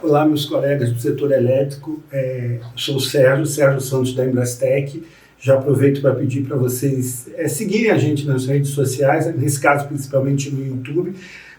Olá, meus colegas do setor elétrico. Sou o Sérgio Santos da Embrastec. Já aproveito para pedir para vocês seguirem a gente nas redes sociais, nesse caso principalmente no YouTube,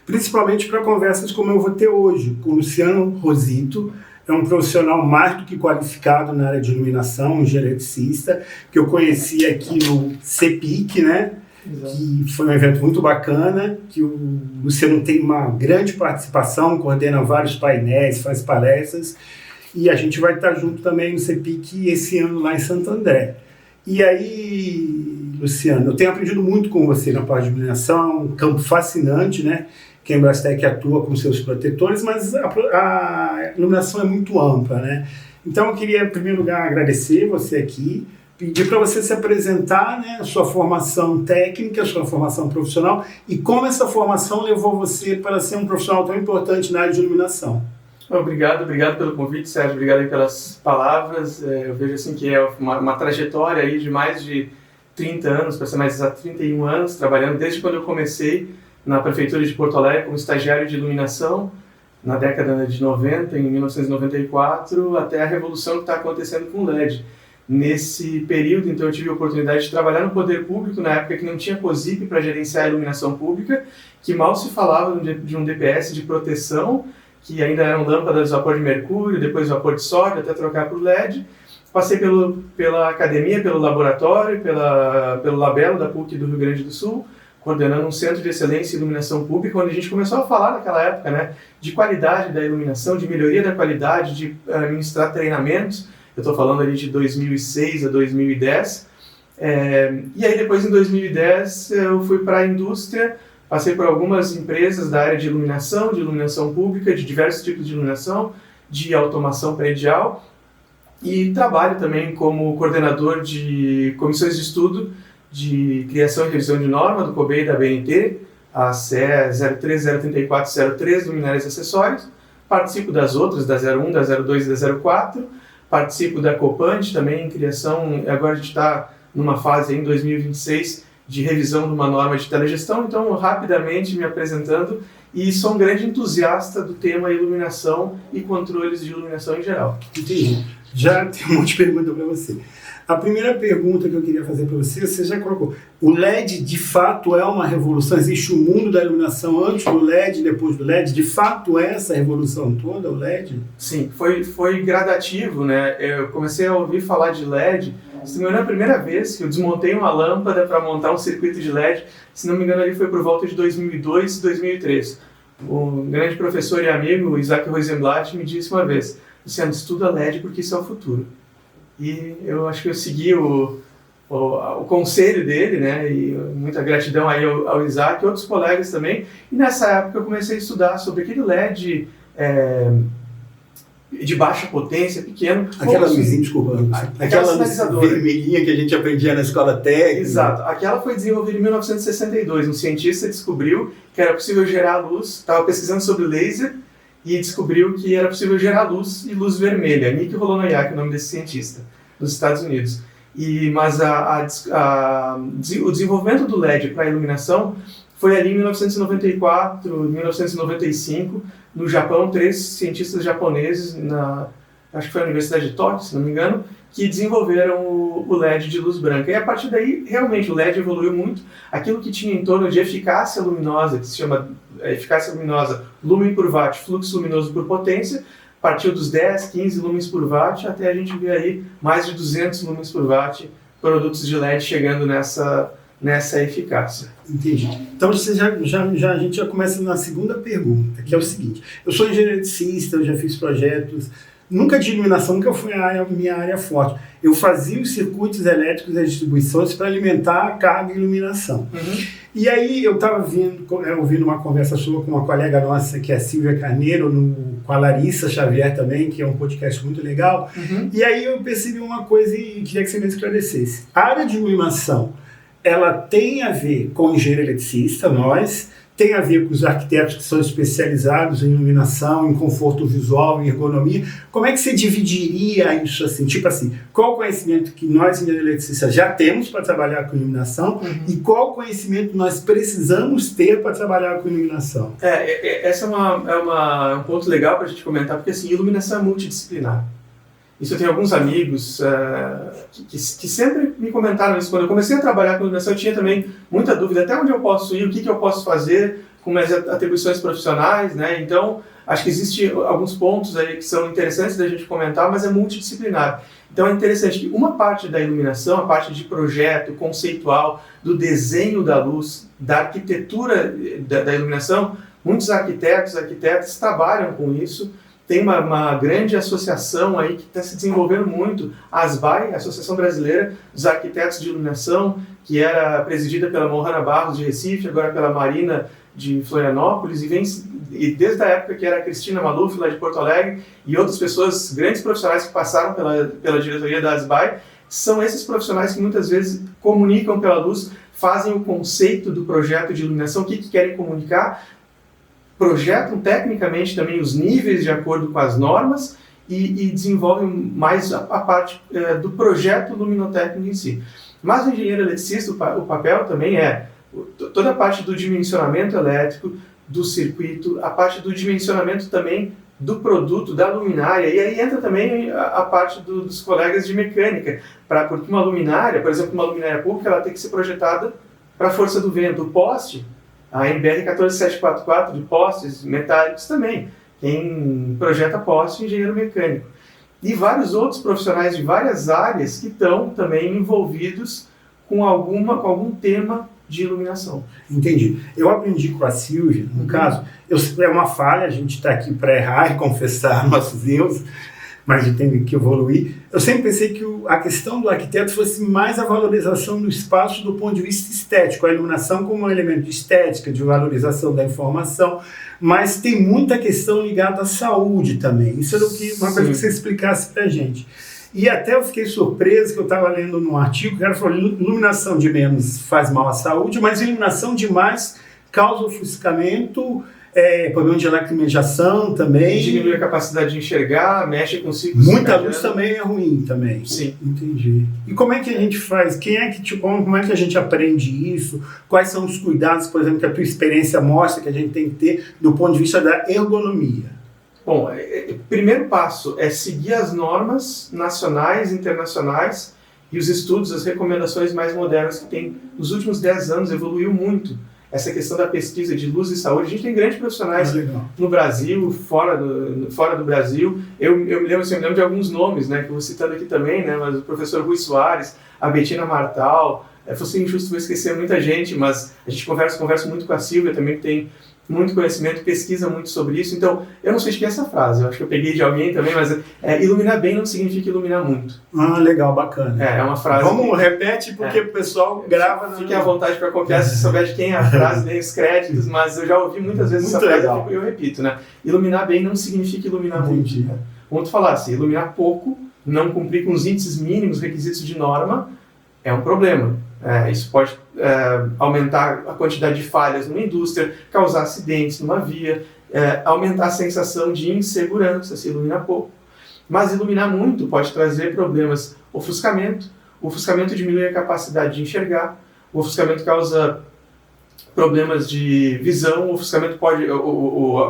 principalmente para conversas como eu vou ter hoje, com o Luciano Rosito. É um profissional mais do que qualificado na área de iluminação, engenheiro eletricista, que eu conheci aqui no CEPIC, né? Exato. Que foi um evento muito bacana, que o Luciano tem uma grande participação, coordena vários painéis, faz palestras, e a gente vai estar junto também no CEPIC esse ano lá em Santo André. E aí, Luciano, eu tenho aprendido muito com você na parte de iluminação, um campo fascinante, né? Que a Embrastec atua com seus protetores, mas a iluminação é muito ampla, né? Então eu queria, em primeiro lugar, agradecer você aqui, pedir para você se apresentar, né, a sua formação técnica, a sua formação profissional e como essa formação levou você para ser um profissional tão importante na área de iluminação. Obrigado pelo convite, Sérgio, obrigado aí pelas palavras. Eu vejo assim que é uma trajetória aí de mais de 30 anos, para ser mais exato, 31 anos, trabalhando desde quando eu comecei na Prefeitura de Porto Alegre como estagiário de iluminação, na década de 90, em 1994, até a revolução que está acontecendo com o LED. Nesse período, então, eu tive a oportunidade de trabalhar no poder público, na época que não tinha COSIP para gerenciar a iluminação pública, que mal se falava de um DPS de proteção, que ainda eram lâmpadas de vapor de mercúrio, depois vapor de sódio, até trocar para o LED. Passei pela academia, pelo laboratório, pelo Labelo da PUC do Rio Grande do Sul, coordenando um centro de excelência em iluminação pública, onde a gente começou a falar naquela época, né, de qualidade da iluminação, de melhoria da qualidade, de ministrar treinamentos. Eu estou falando ali de 2006 a 2010. E aí depois, em 2010, eu fui para a indústria, passei por algumas empresas da área de iluminação pública, de diversos tipos de iluminação, de automação predial, e trabalho também como coordenador de comissões de estudo de criação e revisão de norma do COBEI e da BNT, a CE 0303403, luminárias e acessórios. Participo das outras, da 01, da 02 e da 04. Participo da Copant também em criação, agora a gente está numa fase em 2026 de revisão de uma norma de telegestão, então rapidamente me apresentando, e sou um grande entusiasta do tema iluminação e controles de iluminação em geral. Entendi. Já tem um monte de pergunta para você. A primeira pergunta que eu queria fazer para você já colocou. O LED, de fato, é uma revolução? Existe o mundo da iluminação antes do LED, depois do LED? De fato, é essa revolução toda, o LED? Sim, foi gradativo, né? Eu comecei a ouvir falar de LED, se não me engano, a primeira vez que eu desmontei uma lâmpada para montar um circuito de LED, se não me engano, ali foi por volta de 2002, 2003. Um grande professor e amigo, Isaac Rosenblatt, me disse uma vez: Luciano, estuda LED porque isso é o futuro. E eu acho que eu segui o conselho dele, né, e muita gratidão aí ao Isaac e outros colegas também. E nessa época eu comecei a estudar sobre aquele LED de baixa potência, pequeno. Aquela luzinha, desculpa, aquela vermelhinha que a gente aprendia na escola técnica. Exato, aquela foi desenvolvida em 1962. Um cientista descobriu que era possível gerar luz, estava pesquisando sobre laser, e descobriu que era possível gerar luz e luz vermelha. Nick Holonoyak, o nome desse cientista, dos Estados Unidos. Mas o desenvolvimento do LED para a iluminação foi ali em 1994, 1995, no Japão, 3 cientistas japoneses, acho que foi na Universidade de Tóquio, se não me engano, que desenvolveram o LED de luz branca. E a partir daí, realmente, o LED evoluiu muito. Aquilo que tinha em torno de eficácia luminosa, que se chama eficácia luminosa, lumen por watt, fluxo luminoso por potência, partiu dos 10, 15 lumens por watt, até a gente ver aí mais de 200 lumens por watt, produtos de LED chegando nessa eficácia. Entendi. Então a gente já começa na segunda pergunta, que é o seguinte: eu sou engenheiro eletricista, eu já fiz projetos, nunca de iluminação, nunca foi a minha área forte. Eu fazia os circuitos elétricos e as distribuições para alimentar a carga e iluminação. Uhum. E aí eu estava ouvindo uma conversa sua com uma colega nossa, que é a Silvia Carneiro, com a Larissa Xavier também, que é um podcast muito legal. Uhum. E aí eu percebi uma coisa e queria que você me esclarecesse. A área de iluminação, ela tem a ver com engenheiro eletricista, nós tem a ver com os arquitetos que são especializados em iluminação, em conforto visual, em ergonomia. Como é que você dividiria isso assim? Tipo assim, qual o conhecimento que nós, engenheiros eletricistas, já temos para trabalhar com iluminação e qual o conhecimento nós precisamos ter para trabalhar com iluminação? Essa é um ponto legal para a gente comentar, porque assim, iluminação é multidisciplinar. Isso eu tenho alguns amigos que sempre me comentaram isso. Quando eu comecei a trabalhar com iluminação, eu tinha também muita dúvida até onde eu posso ir, o que eu posso fazer com minhas atribuições profissionais, né? Então, acho que existem alguns pontos aí que são interessantes da gente comentar, mas é multidisciplinar. Então, é interessante que uma parte da iluminação, a parte de projeto, conceitual, do desenho da luz, da arquitetura da iluminação, muitos arquitetas trabalham com isso. Tem uma grande associação aí que está se desenvolvendo muito, a ASBAI, Associação Brasileira dos Arquitetos de Iluminação, que era presidida pela Mohana Barros de Recife, agora pela Marina de Florianópolis, e desde a época que era a Cristina Maluf, lá de Porto Alegre, e outras pessoas, grandes profissionais que passaram pela diretoria da ASBAI, são esses profissionais que muitas vezes comunicam pela luz, fazem o conceito do projeto de iluminação, o que querem comunicar, projetam tecnicamente também os níveis de acordo com as normas e desenvolvem mais a parte do projeto luminotécnico em si. Mas o engenheiro eletricista, o papel também é toda a parte do dimensionamento elétrico, do circuito, a parte do dimensionamento também do produto, da luminária, e aí entra também a parte dos colegas de mecânica, porque uma luminária, por exemplo, uma luminária pública, ela tem que ser projetada para a força do vento. O poste, a NBR 14744 de postes metálicos também. Quem projeta poste é engenheiro mecânico. E vários outros profissionais de várias áreas que estão também envolvidos com algum tema de iluminação. Entendi. Eu aprendi com a Silvia, no caso, é uma falha, a gente está aqui para errar e confessar nossos erros, mas a gente tem que evoluir. Eu sempre pensei que a questão do arquiteto fosse mais a valorização do espaço do ponto de vista estético, a iluminação como um elemento de estética, de valorização da informação, mas tem muita questão ligada à saúde também. Isso era uma coisa que você explicasse para a gente. E até eu fiquei surpreso que eu estava lendo num artigo que o cara falou: iluminação de menos faz mal à saúde, mas iluminação de mais causa ofuscamento, problema de lacrimejação também. Diminui a capacidade de enxergar, mexe com ciclos. Muita luz também é ruim também. Sim. Entendi. E como é que a gente faz? Como é que a gente aprende isso? Quais são os cuidados, por exemplo, que a tua experiência mostra que a gente tem que ter do ponto de vista da ergonomia? Bom, o primeiro passo é seguir as normas nacionais, internacionais e os estudos, as recomendações mais modernas que tem nos últimos 10 anos, evoluiu muito. Essa questão da pesquisa de luz e saúde, a gente tem grandes profissionais no Brasil, fora do Brasil. Eu me lembro de alguns nomes, né, que eu vou citando aqui também, né, mas o professor Rui Soares, a Betina Martal, fosse injusto vou esquecer muita gente, mas a gente conversa muito com a Silvia também, que tem muito conhecimento, pesquisa muito sobre isso. Então, eu não sei se é essa frase, eu acho que eu peguei de alguém também, mas iluminar bem não significa iluminar muito. Ah, legal, bacana. É uma frase... Repete, porque o pessoal grava... Fique à vontade para copiar, se souber de quem é a frase, nem os créditos, mas eu já ouvi muitas vezes muito essa frase e eu repito, né? Iluminar bem não significa iluminar muito. Né? Vamos falar assim, iluminar pouco, não cumprir com os índices mínimos, requisitos de norma, é um problema. Isso pode aumentar a quantidade de falhas numa indústria, causar acidentes numa via, aumentar a sensação de insegurança se iluminar pouco. Mas iluminar muito pode trazer problemas. O ofuscamento diminui a capacidade de enxergar, o ofuscamento causa problemas de visão,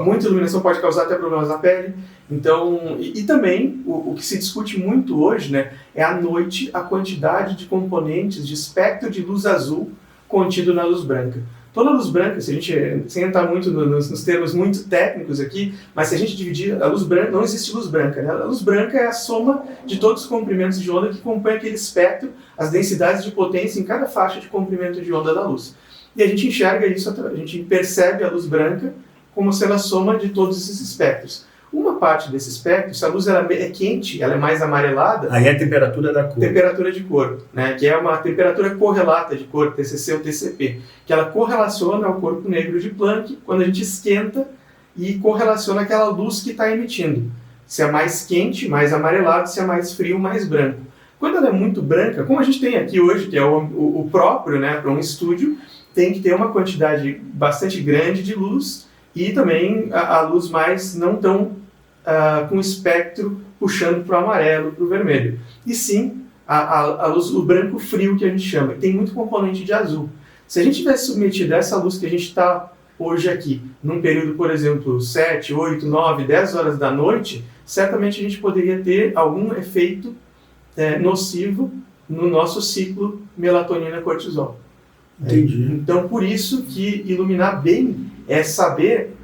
muita iluminação pode causar até problemas na pele. Então, e também, o que se discute muito hoje, né, é à noite a quantidade de componentes de espectro de luz azul contido na luz branca. Toda luz branca, se a gente, sem entrar muito nos termos muito técnicos aqui, mas se a gente dividir a luz branca, não existe luz branca, né? A luz branca é a soma de todos os comprimentos de onda que compõem aquele espectro, as densidades de potência em cada faixa de comprimento de onda da luz. E a gente enxerga isso, a gente percebe a luz branca como sendo a soma de todos esses espectros. Uma parte desse espectro, se a luz ela é quente, ela é mais amarelada... Aí é a temperatura da cor. Temperatura de cor, né? Que é uma temperatura correlata de cor, TCC ou TCP, que ela correlaciona ao corpo negro de Planck quando a gente esquenta e correlaciona aquela luz que está emitindo. Se é mais quente, mais amarelado, se é mais frio, mais branco. Quando ela é muito branca, como a gente tem aqui hoje, que é o próprio, né, para um estúdio, tem que ter uma quantidade bastante grande de luz e também a luz mais não tão com espectro puxando para o amarelo, para o vermelho. E sim, a luz, o branco frio que a gente chama, tem muito componente de azul. Se a gente tivesse submetido essa luz que a gente está hoje aqui, num período, por exemplo, 7, 8, 9, 10 horas da noite, certamente a gente poderia ter algum efeito nocivo no nosso ciclo melatonina-cortisol. Entendi. Então, por isso que iluminar bem é saber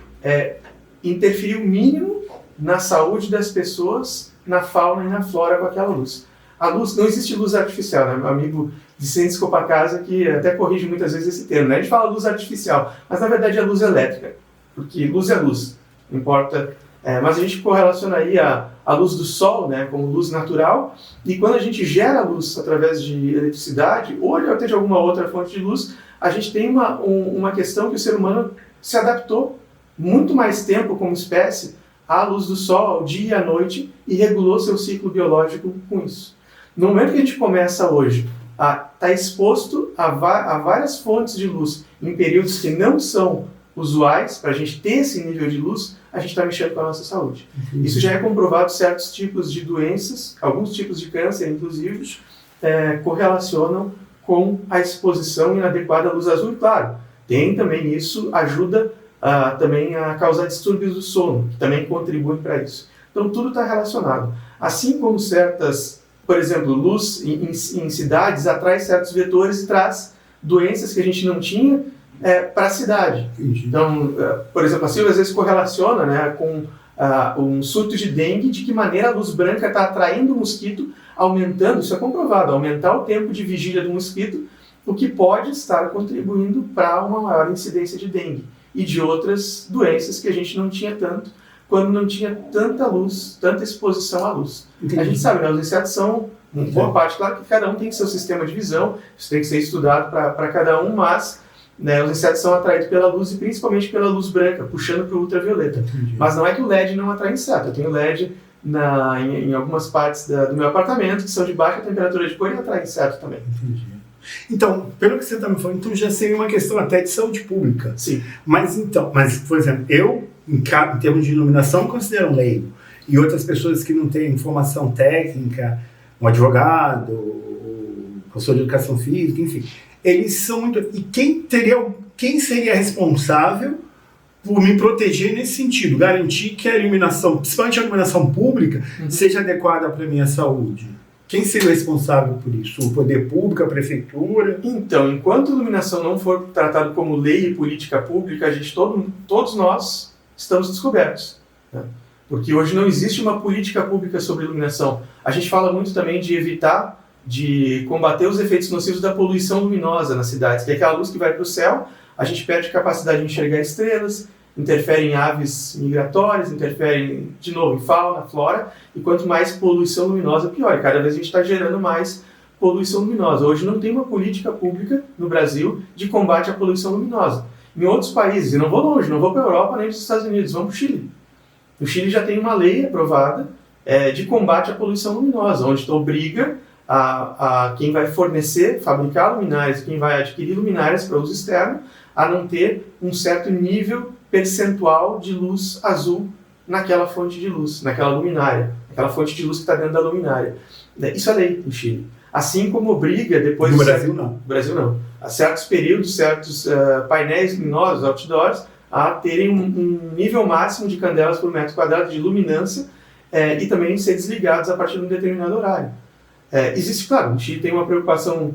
interferir o mínimo na saúde das pessoas, na fauna e na flora com aquela luz. A luz, não existe luz artificial, né? Meu amigo Vicente Scopacasa, que até corrige muitas vezes esse termo, né? A gente fala luz artificial, mas na verdade é luz elétrica, porque luz é luz, não importa. Mas a gente correlaciona aí a luz do sol, né, como luz natural, e quando a gente gera luz através de eletricidade, ou até de alguma outra fonte de luz, a gente tem uma questão que o ser humano se adaptou muito mais tempo como espécie à luz do sol, ao dia e à noite, e regulou seu ciclo biológico com isso. No momento que a gente começa hoje a estar exposto a várias fontes de luz em períodos que não são usuais, para a gente ter esse nível de luz, a gente está mexendo com a nossa saúde. Isso já é comprovado, certos tipos de doenças, alguns tipos de câncer, inclusive, correlacionam com a exposição inadequada à luz azul. E claro, tem também isso, ajuda também a causar distúrbios do sono, que também contribuem para isso. Então, tudo está relacionado. Assim como certas, por exemplo, luz em cidades atrai certos vetores e traz doenças que a gente não tinha para a cidade. Então, por exemplo, a Silvia às vezes correlaciona, né, com um surto de dengue, de que maneira a luz branca está atraindo o mosquito, aumentando, isso é comprovado, aumentar o tempo de vigília do mosquito, o que pode estar contribuindo para uma maior incidência de dengue e de outras doenças que a gente não tinha tanto, quando não tinha tanta luz, tanta exposição à luz. Entendi. A gente sabe, né, os insetos são, em boa parte, claro que cada um tem seu sistema de visão, isso tem que ser estudado para cada um, mas os insetos são atraídos pela luz e principalmente pela luz branca, puxando para o ultravioleta. Entendi. Mas não é que o LED não atrai inseto. Eu tenho LED em algumas partes do meu apartamento que são de baixa temperatura de cor e atrai inseto também. Entendi. Então, pelo que você está me falando, então já seria uma questão até de saúde pública. Sim. Mas, por exemplo, eu, em termos de iluminação, considero um leigo. E outras pessoas que não têm formação técnica, um advogado, professor de educação física, enfim, eles são muito... E quem seria responsável por me proteger nesse sentido? Garantir que a iluminação, principalmente a iluminação pública, seja adequada para a minha saúde? Quem seria o responsável por isso? O poder público, a prefeitura? Então, enquanto a iluminação não for tratada como lei e política pública, todos nós estamos descobertos. Né? Porque hoje não existe uma política pública sobre iluminação. A gente fala muito também de combater os efeitos nocivos da poluição luminosa nas cidades, que é aquela luz que vai para o céu, a gente perde capacidade de enxergar estrelas, interfere em aves migratórias, interfere, de novo, em fauna, flora, e quanto mais poluição luminosa, pior. E cada vez a gente está gerando mais poluição luminosa. Hoje não tem uma política pública no Brasil de combate à poluição luminosa. Em outros países, e não vou longe, não vou para a Europa nem para os Estados Unidos, vamos para o Chile. O Chile já tem uma lei aprovada de combate à poluição luminosa, onde obriga a quem vai fornecer, fabricar luminárias, quem vai adquirir luminárias para uso externo, a não ter um certo nível percentual de luz azul naquela fonte de luz, naquela luminária, aquela fonte de luz que está dentro da luminária. Isso é lei no Chile. Assim como obriga depois... No Brasil não. No Brasil não. A certos períodos, certos painéis luminosos, outdoors, a terem um nível máximo de candelas por metro quadrado de luminância e também ser desligados a partir de um determinado horário. Existe, claro, o Chile tem uma preocupação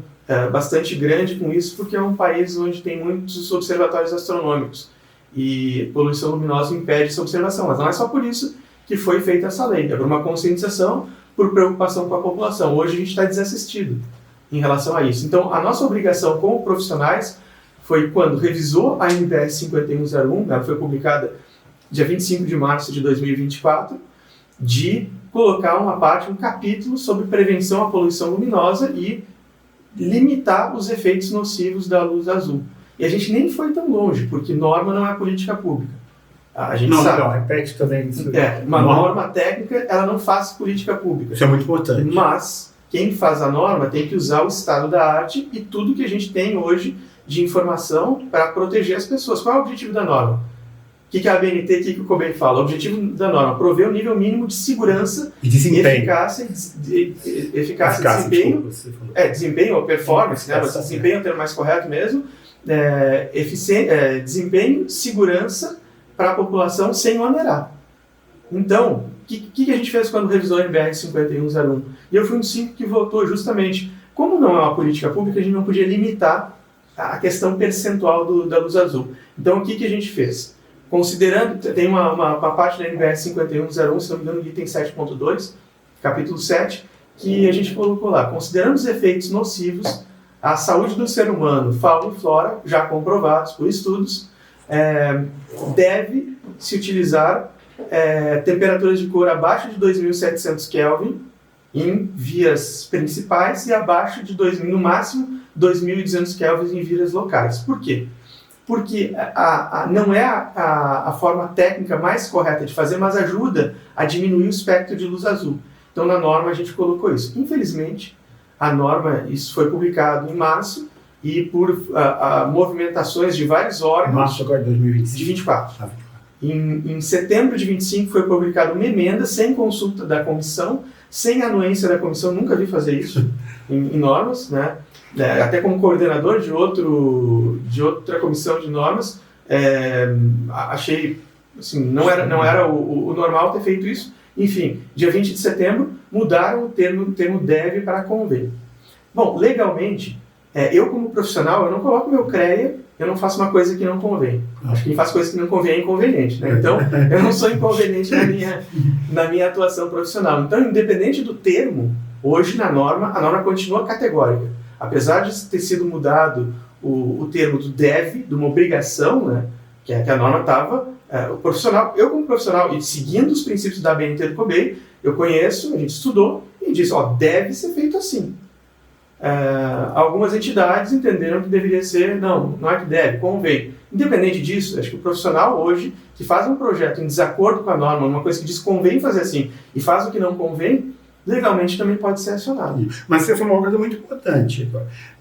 bastante grande com isso, porque é um país onde tem muitos observatórios astronômicos e poluição luminosa impede essa observação, mas não é só por isso que foi feita essa lei, é por uma conscientização, por preocupação com a população. Hoje a gente está desassistido em relação a isso. Então, a nossa obrigação como profissionais foi quando revisou a NBR 5101, ela foi publicada dia 25 de março de 2024, de colocar um capítulo sobre prevenção à poluição luminosa e limitar os efeitos nocivos da luz azul. E a gente nem foi tão longe, porque norma não é política pública. A gente sabe. Não, repete também isso. Uma norma técnica, ela não faz política pública. Isso é muito importante. Mas quem faz a norma tem que usar o estado da arte e tudo que a gente tem hoje de informação para proteger as pessoas. Qual é o objetivo da norma? O que a ABNT, o que o COBEM fala? O objetivo da norma é prover o nível mínimo de segurança e desempenho. Eficácia, desempenho. Desempenho ou performance, né? Desempenho é o termo mais correto mesmo. Desempenho, segurança para a população sem onerar. Então, o que a gente fez quando revisou a NBR 5101? E eu fui um dos 5 que votou justamente. Como não é uma política pública, a gente não podia limitar a questão percentual da luz azul. Então, o que a gente fez? Considerando, tem uma parte da NBR 5101, se não me engano, item 7.2, capítulo 7, que a gente colocou lá. Considerando os efeitos nocivos à saúde do ser humano, fauna e flora, já comprovados por estudos, deve se utilizar temperaturas de cor abaixo de 2.700 Kelvin em vias principais e abaixo de no máximo 2.200 Kelvin em vias locais. Por quê? Porque não é a forma técnica mais correta de fazer, mas ajuda a diminuir o espectro de luz azul. Então, na norma, a gente colocou isso. Infelizmente, a norma, isso foi publicado em março, e por movimentações de vários órgãos... Março agora de 2025. De 24. Em setembro de 25 foi publicada uma emenda sem consulta da comissão, sem anuência da comissão, nunca vi fazer isso em normas, né? Até como coordenador de outra comissão de normas, achei, assim, não era o normal ter feito isso. Enfim, dia 20 de setembro, mudaram o termo deve para convém. Bom, legalmente, eu como profissional, eu não coloco meu CREA, eu não faço uma coisa que não convém. Acho que quem faz coisa que não convém é inconveniente, né? Então, eu não sou inconveniente na minha atuação profissional. Então, independente do termo, hoje na norma, a norma continua categórica. Apesar de ter sido mudado o termo do deve, de uma obrigação, né, que a norma estava, o profissional, eu como profissional, e seguindo os princípios da ABNT do COBEM, eu conheço, a gente estudou, e disse, deve ser feito assim. Algumas entidades entenderam que deveria ser, não é que deve, convém. Independente disso, acho que o profissional hoje, que faz um projeto em desacordo com a norma, uma coisa que diz convém fazer assim, e faz o que não convém, legalmente também pode ser acionado. Mas você falou uma coisa muito importante.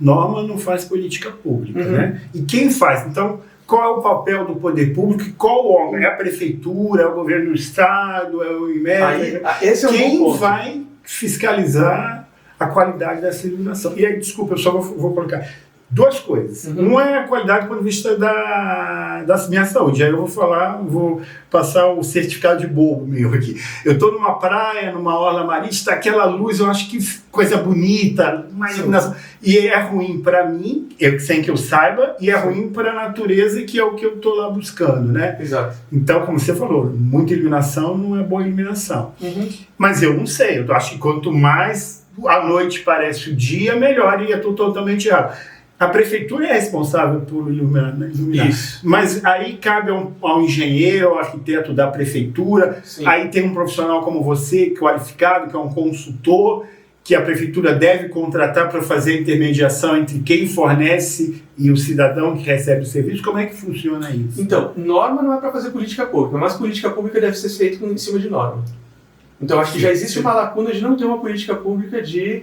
Norma não faz política pública, né? E quem faz? Então, qual é o papel do poder público? Qual órgão? É a prefeitura? É o governo do estado? É o IMET? Quem vai fiscalizar a qualidade dessa iluminação? E aí, desculpa, eu só vou colocar duas coisas. Uma é a qualidade do ponto de vista da minha saúde. Aí eu vou passar o certificado de bobo meu aqui. Eu estou numa praia, numa orla marista, aquela luz, eu acho que coisa bonita, uma iluminação. E é ruim para mim, sem que eu saiba, e é ruim para a natureza, que é o que eu estou lá buscando, né? Exato. Então, como você falou, muita iluminação não é boa iluminação. Mas eu não sei, eu acho que quanto mais a noite parece o dia, melhor, e eu estou totalmente errado. A prefeitura é responsável por iluminar. Isso. Mas aí cabe ao engenheiro, ao arquiteto da prefeitura. Sim. Aí tem um profissional como você, qualificado, que é um consultor, que a prefeitura deve contratar para fazer a intermediação entre quem fornece e o cidadão que recebe o serviço. Como é que funciona isso? Então, norma não é para fazer política pública, mas política pública deve ser feita em cima de norma. Então, acho que já existe uma lacuna de não ter uma política pública de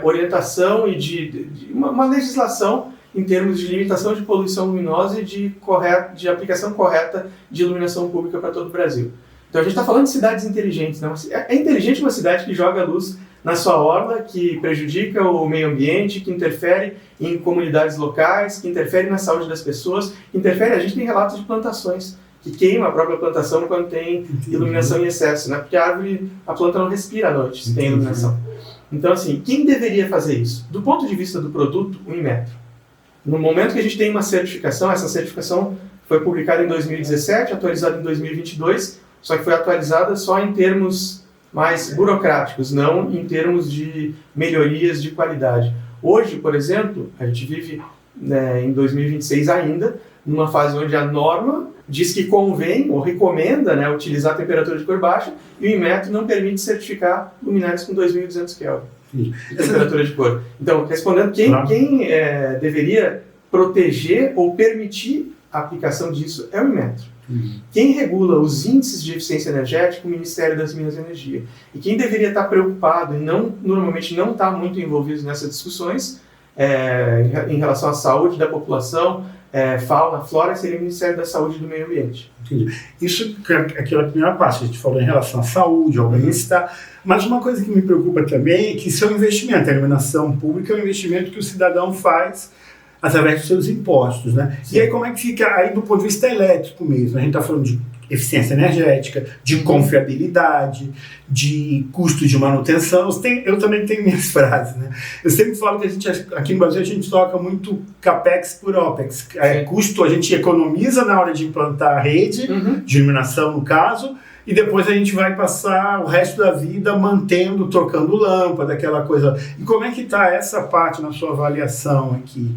orientação e de uma legislação em termos de limitação de poluição luminosa e de aplicação correta de iluminação pública para todo o Brasil. Então a gente está falando de cidades inteligentes. Né? É inteligente uma cidade que joga luz na sua orla, que prejudica o meio ambiente, que interfere em comunidades locais, que interfere na saúde das pessoas, que interfere, a gente tem relatos de plantações que queima a própria plantação quando tem iluminação em excesso, né? Porque a planta não respira à noite se tem iluminação. Então, assim, quem deveria fazer isso? Do ponto de vista do produto, o Inmetro. No momento que a gente tem uma certificação, essa certificação foi publicada em 2017, atualizada em 2022, só que foi atualizada só em termos mais burocráticos, não em termos de melhorias de qualidade. Hoje, por exemplo, a gente vive em 2026 ainda, numa fase onde a norma diz que convém ou recomenda, né, utilizar a temperatura de cor baixa, e o Inmetro não permite certificar luminárias com 2.200 Kelvin de temperatura de cor. Então, respondendo, quem deveria proteger ou permitir a aplicação disso é o Inmetro. Quem regula os índices de eficiência energética é o Ministério das Minas e Energia. E quem deveria estar preocupado e normalmente não está muito envolvido nessas discussões em relação à saúde da população, fauna, flora, seria o Ministério da Saúde e do Meio Ambiente. Entendi. Isso é aquela primeira parte, a gente falou em relação à saúde, ao bem-estar, mas uma coisa que me preocupa também é que isso é um investimento, a iluminação pública é um investimento que o cidadão faz através dos seus impostos, né? Sim. E aí como é que fica aí do ponto de vista elétrico mesmo? A gente está falando de eficiência energética, de confiabilidade, de custo de manutenção. Eu também tenho minhas frases, né? Eu sempre falo que aqui no Brasil a gente troca muito capex por opex. Custo a gente economiza na hora de implantar a rede, de iluminação no caso, e depois a gente vai passar o resto da vida mantendo, trocando lâmpada, aquela coisa. E como é que está essa parte na sua avaliação aqui?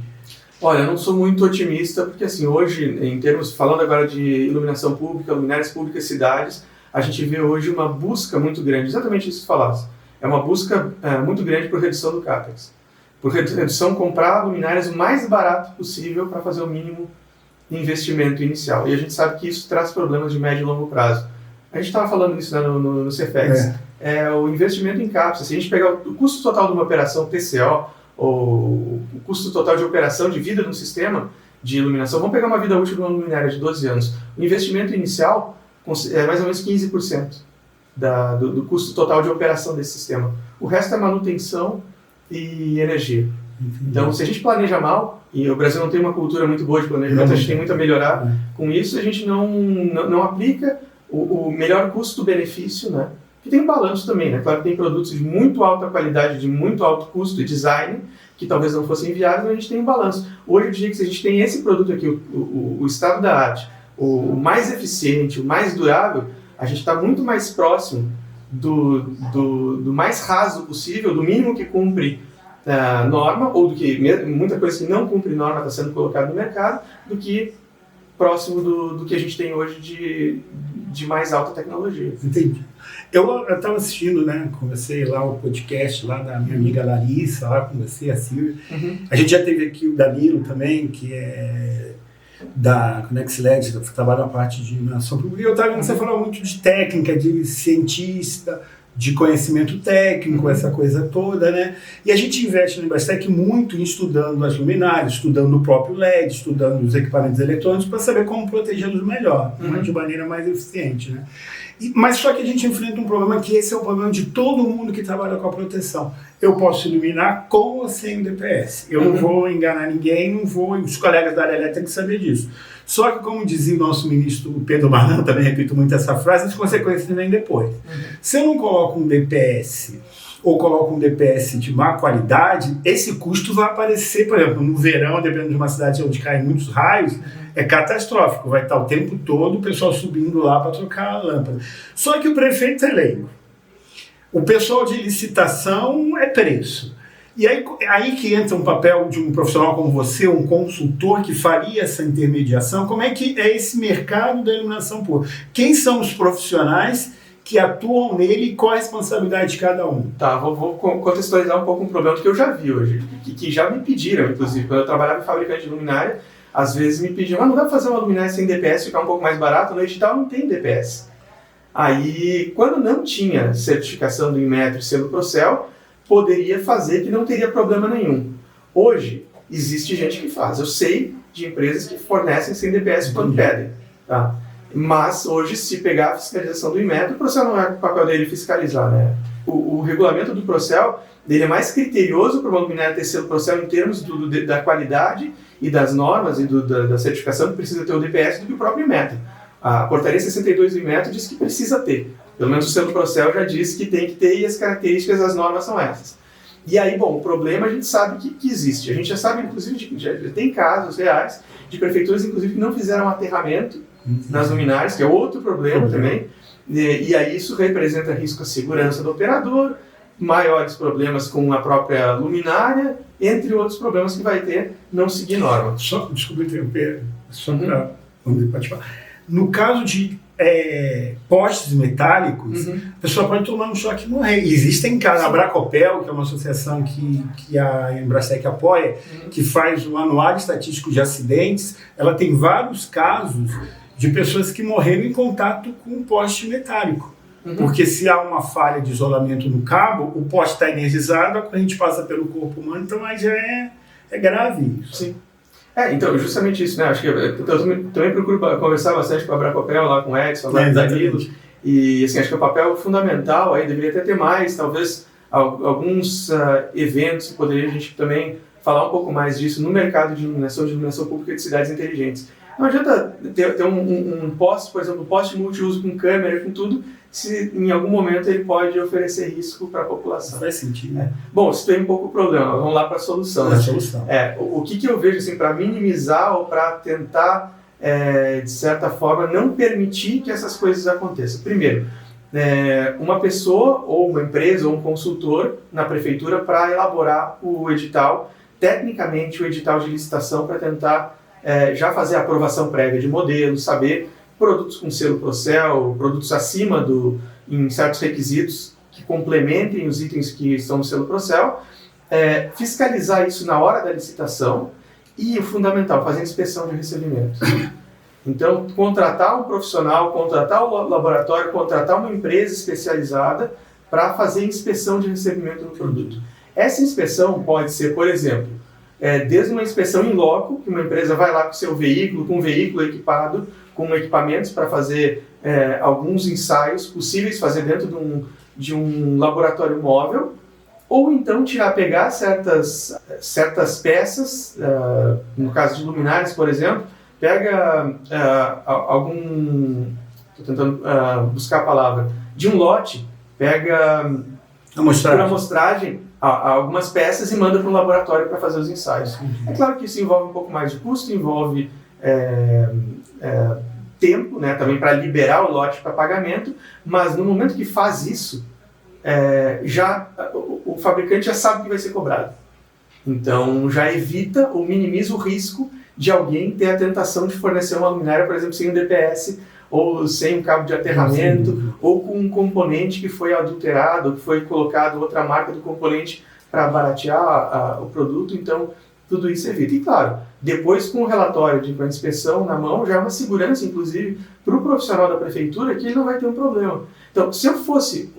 Olha, eu não sou muito otimista, porque assim, hoje, em termos, falando agora de iluminação pública, luminárias públicas, cidades, a gente vê hoje uma busca muito grande, exatamente isso que falasse. É uma busca muito grande por redução do CAPEX. Por redução, comprar luminárias o mais barato possível para fazer o mínimo de investimento inicial. E a gente sabe que isso traz problemas de médio e longo prazo. A gente estava falando isso, né, no CEFEX. O investimento em cápsulas, se a gente pegar o custo total de uma operação TCO, o custo total de operação de vida de um sistema de iluminação, vamos pegar uma vida útil de uma luminária de 12 anos, o investimento inicial é mais ou menos 15% do custo total de operação desse sistema. O resto é manutenção e energia. Então, se a gente planeja mal, e o Brasil não tem uma cultura muito boa de planejamento, a gente tem muito a melhorar com isso, a gente não aplica o melhor custo-benefício, né? Que tem um balanço também, né? Claro que tem produtos de muito alta qualidade, de muito alto custo e design, que talvez não fossem viáveis, mas a gente tem um balanço. Hoje, eu diria que se a gente tem esse produto aqui, o estado da arte, o mais eficiente, o mais durável, a gente está muito mais próximo do mais raso possível, do mínimo que cumpre a norma, ou do que muita coisa que não cumpre norma está sendo colocada no mercado, do que próximo do que a gente tem hoje de mais alta tecnologia. Entendi. Eu estava assistindo, né, comecei lá o podcast lá da minha amiga Larissa, lá com você, a Silvia. A gente já teve aqui o Danilo também, que é da ConexLED, que trabalha na parte de iluminação pública. E eu estava vendo você falar muito de técnica, de cientista, de conhecimento técnico, essa coisa toda, né? E a gente investe no Embrastec muito em estudando as luminárias, estudando o próprio LED, estudando os equipamentos eletrônicos para saber como protegê-los melhor, de maneira mais eficiente, né? Mas só que a gente enfrenta um problema que esse é o problema de todo mundo que trabalha com a proteção. Eu posso iluminar com ou sem o DPS. Eu não vou enganar ninguém, os colegas da área elétrica têm que saber disso. Só que, como dizia o nosso ministro Pedro Malan, também repito muito essa frase, as consequências vêm depois. Se eu não coloco um DPS ou coloco um DPS de má qualidade, esse custo vai aparecer, por exemplo, no verão, dependendo de uma cidade onde caem muitos raios, é catastrófico. Vai estar o tempo todo o pessoal subindo lá para trocar a lâmpada. Só que o prefeito é leigo. O pessoal de licitação é preço. E aí que entra um papel de um profissional como você, um consultor que faria essa intermediação. Como é que é esse mercado da iluminação pública? Quem são os profissionais que atuam nele e qual a responsabilidade de cada um? Tá, vou contextualizar um pouco um problema que eu já vi hoje, que já me pediram, inclusive, quando eu trabalhava em fabricante de luminária, às vezes me pediam, não dá para fazer uma luminária sem DPS, ficar um pouco mais barato? No edital não tem DPS. Aí, quando não tinha certificação do Inmetro e selo Procel, poderia fazer que não teria problema nenhum. Hoje, existe gente que faz. Eu sei de empresas que fornecem sem DPS quando pedem. Tá? Mas, hoje, se pegar a fiscalização do Inmetro, o Procel não é o papel dele fiscalizar, né? O regulamento do Procel, ele é mais criterioso para uma luminária ter selo Procel em termos da qualidade e das normas e da certificação que precisa ter o DPS do que o próprio Inmetro. A portaria 62 do Inmetro diz que precisa ter. Pelo menos o selo Procel já diz que tem que ter e as características das normas são essas. E aí, bom, o problema a gente sabe que existe. A gente já sabe, inclusive, já tem casos reais de prefeituras, inclusive, que não fizeram aterramento nas luminárias, que é outro problema também. E aí isso representa risco à segurança do operador, maiores problemas com a própria luminária, entre outros problemas que vai ter não seguir norma. Desculpa interromper, só para pode falar. No caso de postes metálicos, a pessoa pode tomar um choque e morrer. Existem casos, a Bracopel, que é uma associação que a Embrastec apoia, que faz o anuário estatístico de acidentes, ela tem vários casos de pessoas que morreram em contato com um poste metálico. Porque se há uma falha de isolamento no cabo, o poste está energizado, a corrente passa pelo corpo humano, então aí já é É grave isso. Sim. Então, justamente isso, né? Acho que eu também procuro conversar bastante com a Bracopel, lá com o Edson, lá com o Danilo. E, assim, acho que o papel fundamental aí deveria até ter mais, talvez, alguns eventos que poderia a gente também falar um pouco mais disso no mercado de iluminação pública de cidades inteligentes. Não adianta ter um poste, por exemplo, um poste multiuso com câmera, com tudo, se em algum momento ele pode oferecer risco para a população. Faz sentido, né? Bom, isso tem um pouco o problema, vamos lá para a solução. O que eu vejo assim, para minimizar ou para tentar, de certa forma, não permitir que essas coisas aconteçam. Primeiro, uma pessoa ou uma empresa ou um consultor na prefeitura para elaborar o edital, tecnicamente o edital de licitação, para tentar já fazer a aprovação prévia de modelos, saber produtos com selo Procel, produtos acima em certos requisitos que complementem os itens que estão no selo Procel, fiscalizar isso na hora da licitação e, o fundamental, fazer inspeção de recebimento. Então, contratar um profissional, contratar o laboratório, contratar uma empresa especializada para fazer inspeção de recebimento do produto. Essa inspeção pode ser, por exemplo, desde uma inspeção in loco, que uma empresa vai lá com o seu veículo, com um veículo equipado, com equipamentos para fazer alguns ensaios possíveis fazer dentro de um laboratório móvel, ou então pegar certas peças, no caso de luminárias, por exemplo, pega estou tentando buscar a palavra, de um lote, pega por amostragem algumas peças e manda para um laboratório para fazer os ensaios. É claro que isso envolve um pouco mais de custo, envolve tempo, né, também para liberar o lote para pagamento, mas no momento que faz isso, o fabricante já sabe que vai ser cobrado. Então já evita ou minimiza o risco de alguém ter a tentação de fornecer uma luminária, por exemplo, sem um DPS, ou sem um cabo de aterramento, ou com um componente que foi adulterado, ou que foi colocado outra marca do componente para baratear o produto. Então, tudo isso evita. E claro, depois com o relatório com a inspeção na mão, já é uma segurança, inclusive, para o profissional da prefeitura, que ele não vai ter um problema. Então, se eu fosse,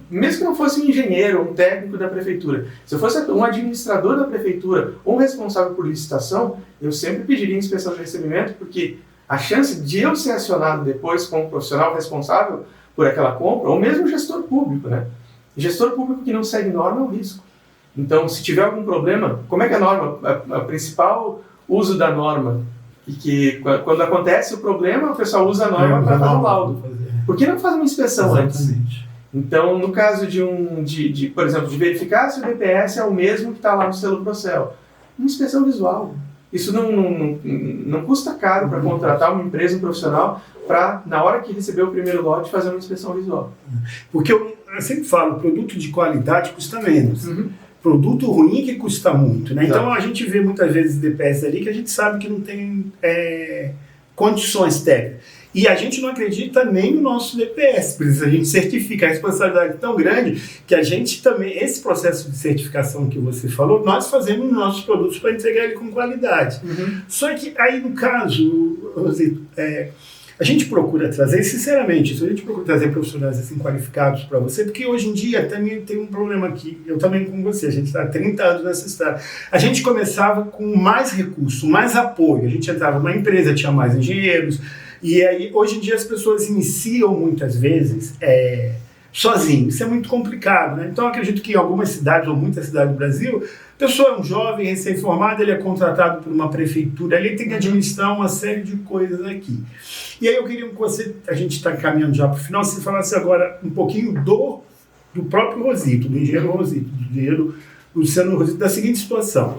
mesmo que não fosse um engenheiro, um técnico da prefeitura, se eu fosse um administrador da prefeitura, ou um responsável por licitação, eu sempre pediria inspeção de recebimento, porque a chance de eu ser acionado depois como profissional responsável por aquela compra, ou mesmo gestor público, né? Gestor público que não segue norma é um risco. Então, se tiver algum problema, como é que a norma, a principal uso da norma, e que quando acontece o problema, o pessoal usa a norma para fazer o laudo. Por que não faz uma inspeção antes? Então, no caso por exemplo, de verificar se o DPS é o mesmo que está lá no selo Procel, uma inspeção visual. Isso não custa caro para contratar uma empresa, um profissional, para, na hora que receber o primeiro lote, fazer uma inspeção visual. Porque eu sempre falo, produto de qualidade custa menos. Produto ruim que custa muito, né? Então a gente vê muitas vezes DPS ali que a gente sabe que não tem condições técnicas. E a gente não acredita nem no nosso DPS, por isso a gente certifica. A responsabilidade é tão grande que a gente também, esse processo de certificação que você falou, nós fazemos nos nossos produtos para entregar ele com qualidade. Só que aí no caso, Rosito, a gente procura trazer, sinceramente, a gente procura trazer profissionais assim qualificados para você, porque hoje em dia também tem um problema aqui, eu também com você, a gente está há 30 anos nessa estrada. A gente começava com mais recurso, mais apoio, a gente entrava numa empresa, tinha mais engenheiros, e aí hoje em dia as pessoas iniciam muitas vezes sozinhos, isso é muito complicado, né? Então eu acredito que em algumas cidades, ou muitas cidades do Brasil, a pessoa é um jovem, recém-formado, ele é contratado por uma prefeitura, ele tem que administrar uma série de coisas aqui. E aí eu queria que você, a gente está caminhando já para o final, você falasse agora um pouquinho do próprio Rosito, do engenheiro Rosito, do engenheiro Luciano Rosito, da seguinte situação.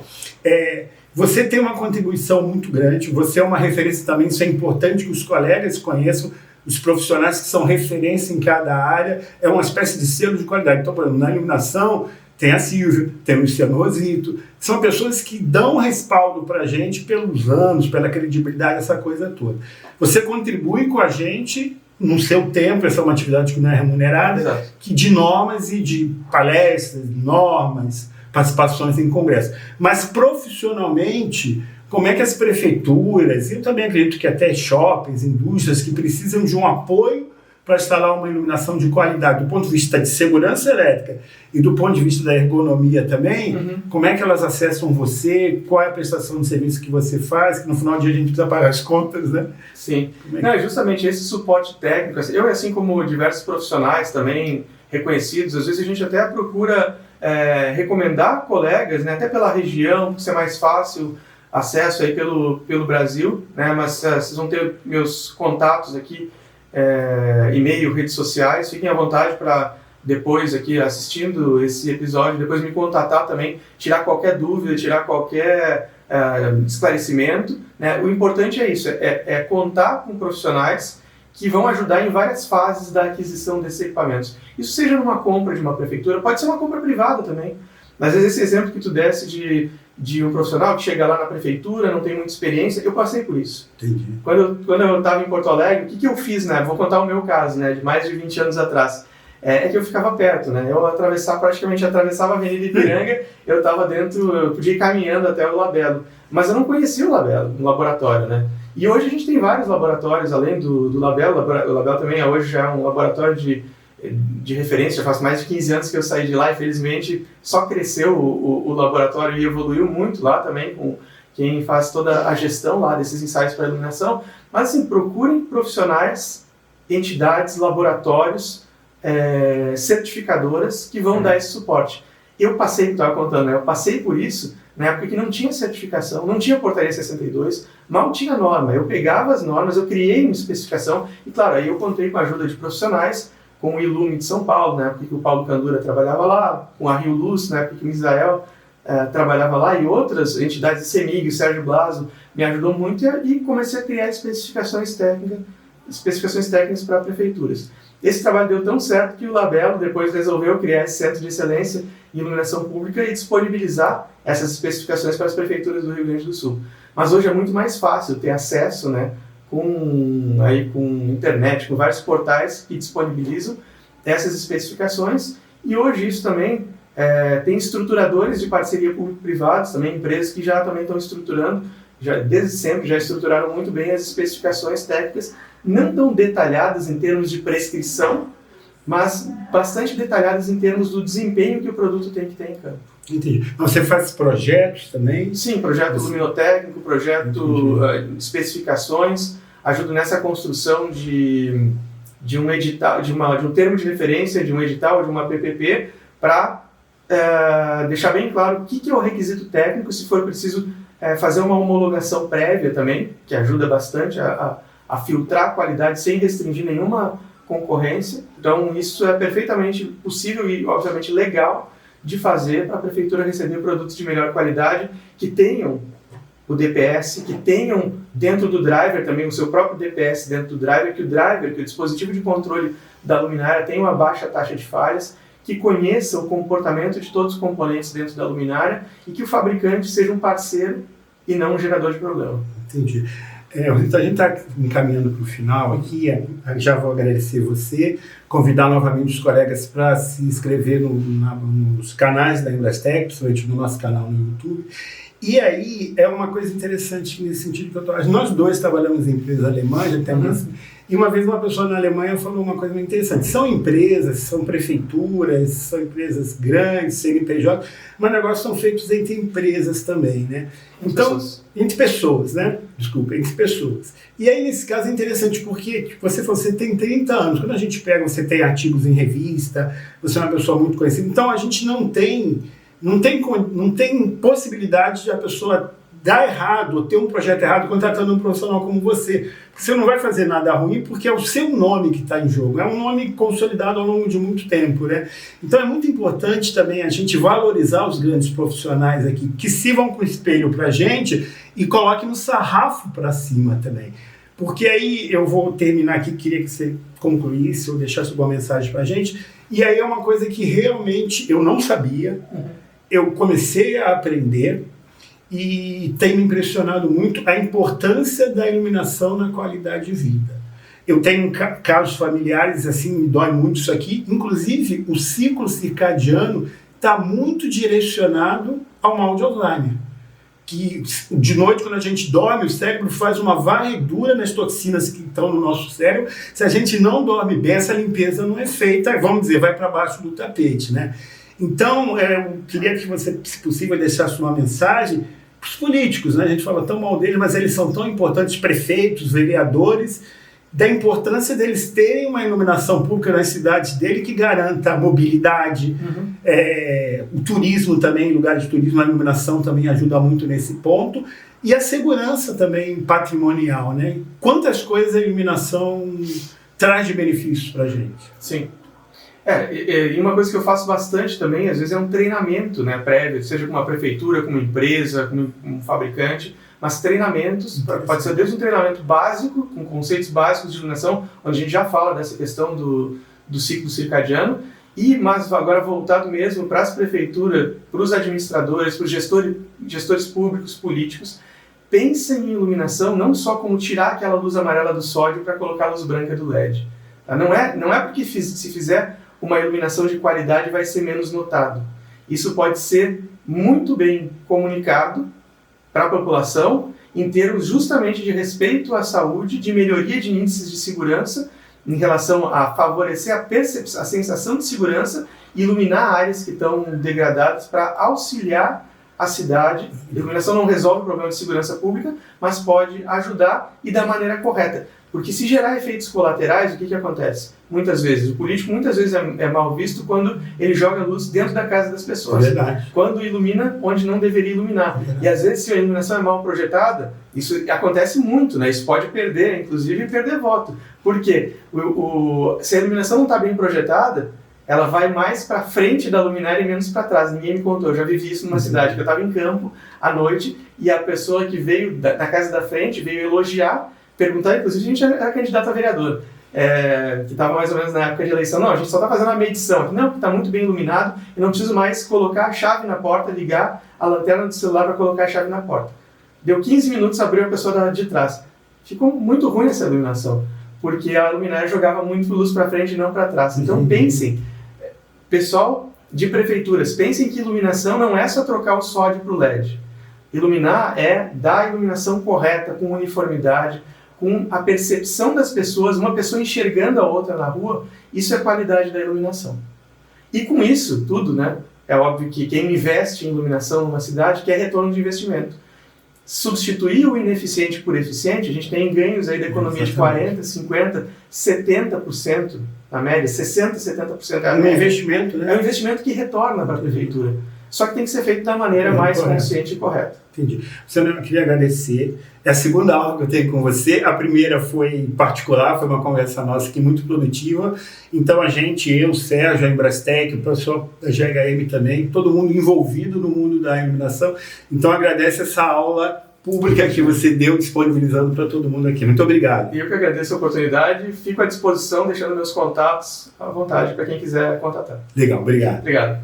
Você tem uma contribuição muito grande, você é uma referência também, isso é importante que os colegas conheçam, os profissionais que são referência em cada área, é uma espécie de selo de qualidade. Então, por exemplo, na iluminação, tem a Silvia, tem o Luciano Rosito, são pessoas que dão respaldo para a gente pelos anos, pela credibilidade, essa coisa toda. Você contribui com a gente no seu tempo, essa é uma atividade que não é remunerada, que de normas e de palestras, normas, participações em congresso. Mas profissionalmente, como é que as prefeituras, e eu também acredito que até shoppings, indústrias que precisam de um apoio para instalar uma iluminação de qualidade do ponto de vista de segurança elétrica e do ponto de vista da ergonomia também, como é que elas acessam você, qual é a prestação de serviço que você faz, que no final do dia a gente precisa pagar as contas, né? Sim, não, justamente esse suporte técnico, eu assim como diversos profissionais também reconhecidos, às vezes a gente até procura recomendar colegas, né, até pela região, por ser mais fácil acesso aí pelo Brasil, né, mas vocês vão ter meus contatos aqui, e-mail, redes sociais, fiquem à vontade para depois aqui assistindo esse episódio, depois me contatar também, tirar qualquer dúvida, tirar qualquer esclarecimento, né? O importante é isso, é contar com profissionais que vão ajudar em várias fases da aquisição desses equipamentos. Isso seja numa compra de uma prefeitura, pode ser uma compra privada também, mas às vezes esse exemplo que tu desse de um profissional que chega lá na prefeitura, não tem muita experiência, eu passei por isso. Entendi. Quando eu estava em Porto Alegre, o que eu fiz, né? Vou contar o meu caso, né? De mais de 20 anos atrás. É que eu ficava perto, né? Eu praticamente atravessava a Avenida Ipiranga, eu estava dentro, eu podia ir caminhando até o Labelo. Mas eu não conhecia o Labelo, o laboratório, né? E hoje a gente tem vários laboratórios, além do Labelo. O Labelo também hoje já é um laboratório de referência, já faz mais de 15 anos que eu saí de lá, infelizmente só cresceu o laboratório e evoluiu muito lá também, com quem faz toda a gestão lá desses ensaios para iluminação. Mas assim, procurem profissionais, entidades, laboratórios, certificadoras que vão dar esse suporte. Eu estava contando, né? Eu passei por isso na época que não tinha certificação, não tinha portaria 62, mal tinha norma. Eu pegava as normas, eu criei uma especificação e, claro, aí eu contei com a ajuda de profissionais, com o Ilume de São Paulo, na época que o Paulo Candura trabalhava lá, com a Rio Luz, na época que o Israel trabalhava lá, e outras entidades, CEMIG, o Sérgio Blaso, me ajudou muito e comecei a criar especificações técnicas para prefeituras. Esse trabalho deu tão certo que o Labelo depois resolveu criar esse Centro de Excelência em Iluminação Pública e disponibilizar essas especificações para as prefeituras do Rio Grande do Sul. Mas hoje é muito mais fácil ter acesso, né, com internet, com vários portais que disponibilizam essas especificações. E hoje isso também tem estruturadores de parceria público-privados, também empresas que já também estão estruturando, desde sempre já estruturaram muito bem as especificações técnicas, não tão detalhadas em termos de prescrição, mas bastante detalhadas em termos do desempenho que o produto tem que ter em campo. Entendi. Você faz projetos também? Sim, projeto luminotécnico, projeto de especificações, ajudo nessa construção de um edital, de um termo de referência, de um edital, de uma PPP, para deixar bem claro o que é o requisito técnico, se for preciso fazer uma homologação prévia também, que ajuda bastante a filtrar a qualidade sem restringir nenhuma concorrência. Então isso é perfeitamente possível e obviamente legal de fazer para a prefeitura receber produtos de melhor qualidade, que tenham o DPS, que tenham dentro do driver também o seu próprio DPS dentro do driver, que o dispositivo de controle da luminária tenha uma baixa taxa de falhas, que conheça o comportamento de todos os componentes dentro da luminária e que o fabricante seja um parceiro e não um gerador de problema. Entendi. A gente está encaminhando para o final aqui, já vou agradecer você, convidar novamente os colegas para se inscrever nos canais da Embrastec, principalmente no nosso canal no YouTube. E aí é uma coisa interessante nesse sentido que nós dois trabalhamos em empresas alemãs, já temos, e uma vez uma pessoa na Alemanha falou uma coisa muito interessante. São empresas, são prefeituras, são empresas grandes, CNPJ, mas negócios são feitos entre empresas também, né? Então, entre pessoas, né? Desculpa, entre pessoas. E aí, nesse caso, é interessante porque você tem 30 anos. Quando a gente pega, você tem artigos em revista, você é uma pessoa muito conhecida. Então, a gente não tem possibilidade de a pessoa dar errado, ou ter um projeto errado contratando um profissional como você. Você não vai fazer nada ruim porque é o seu nome que está em jogo. É um nome consolidado ao longo de muito tempo, né? Então é muito importante também a gente valorizar os grandes profissionais aqui, que sirvam com espelho para a gente e coloquem no sarrafo para cima também. Porque aí eu vou terminar aqui, queria que você concluísse ou deixasse uma mensagem para a gente. E aí é uma coisa que realmente eu não sabia. Eu comecei a aprender e tem me impressionado muito a importância da iluminação na qualidade de vida. Eu tenho casos familiares, assim, me dói muito isso aqui, inclusive o ciclo circadiano está muito direcionado ao mal de Alzheimer. que de noite, quando a gente dorme, o cérebro faz uma varredura nas toxinas que estão no nosso cérebro. Se a gente não dorme bem, essa limpeza não é feita, vamos dizer, vai para baixo do tapete, né? Então, eu queria que você, se possível, deixasse uma mensagem para os políticos, né? A gente fala tão mal deles, mas eles são tão importantes, prefeitos, vereadores, da importância deles terem uma iluminação pública nas cidades dele que garanta a mobilidade, o turismo também, lugares de turismo, a iluminação também ajuda muito nesse ponto, e a segurança também patrimonial, né? Quantas coisas a iluminação traz de benefícios para a gente. Sim. E uma coisa que eu faço bastante também, às vezes, é um treinamento, né, prévio, seja com uma prefeitura, com uma empresa, com um fabricante, mas treinamentos, pode ser desde um treinamento básico, com conceitos básicos de iluminação, onde a gente já fala dessa questão do ciclo circadiano, mas agora voltado mesmo para as prefeituras, para os administradores, para os gestores públicos, políticos. Pensem em iluminação não só como tirar aquela luz amarela do sódio para colocar a luz branca do LED. Tá? Não é porque se fizer uma iluminação de qualidade vai ser menos notado. Isso pode ser muito bem comunicado para a população em termos justamente de respeito à saúde, de melhoria de índices de segurança, em relação a favorecer a sensação de segurança e iluminar áreas que estão degradadas para auxiliar a cidade. A iluminação não resolve o problema de segurança pública, mas pode ajudar e da maneira correta. Porque se gerar efeitos colaterais, o que acontece? Muitas vezes, o político é mal visto quando ele joga luz dentro da casa das pessoas. É verdade. Quando ilumina onde não deveria iluminar. E às vezes, se a iluminação é mal projetada, isso acontece muito, né? Isso pode perder, inclusive perder voto. Por quê? Se a iluminação não está bem projetada, ela vai mais para frente da luminária e menos para trás. Ninguém me contou. Eu já vivi isso numa cidade que eu estava em campo à noite e a pessoa que veio da casa da frente veio elogiar, perguntar, inclusive a gente era candidato a vereador, que estava mais ou menos na época de eleição. Não, a gente só está fazendo uma medição aqui. Não, porque está muito bem iluminado e não preciso mais colocar a chave na porta, ligar a lanterna do celular para colocar a chave na porta. Deu 15 minutos, abriu a pessoa de trás. Ficou muito ruim essa iluminação, porque a luminária jogava muito luz para frente e não para trás. Então pensem, pessoal de prefeituras, pensem que iluminação não é só trocar o sódio para o LED. Iluminar é dar a iluminação correta, com uniformidade, com a percepção das pessoas, uma pessoa enxergando a outra na rua. Isso é qualidade da iluminação. E com isso tudo, né, é óbvio que quem investe em iluminação numa cidade quer retorno de investimento. Substituir o ineficiente por eficiente, a gente tem ganhos aí da economia de 40%, 50%, 70%, na média, 60%, 70%. É um investimento, né? É um investimento que retorna para a prefeitura. Só que tem que ser feito da maneira mais consciente e correta. Entendi. Eu queria agradecer. É a segunda aula que eu tenho com você. A primeira foi particular, foi uma conversa nossa aqui muito produtiva. Então eu, o Sérgio, a Embrastec, o pessoal da GHM também, todo mundo envolvido no mundo da iluminação. Então agradeço essa aula pública que você deu, disponibilizando para todo mundo aqui. Muito obrigado. E eu que agradeço a oportunidade. Fico à disposição, deixando meus contatos à vontade para quem quiser contatar. Legal, obrigado. Obrigado.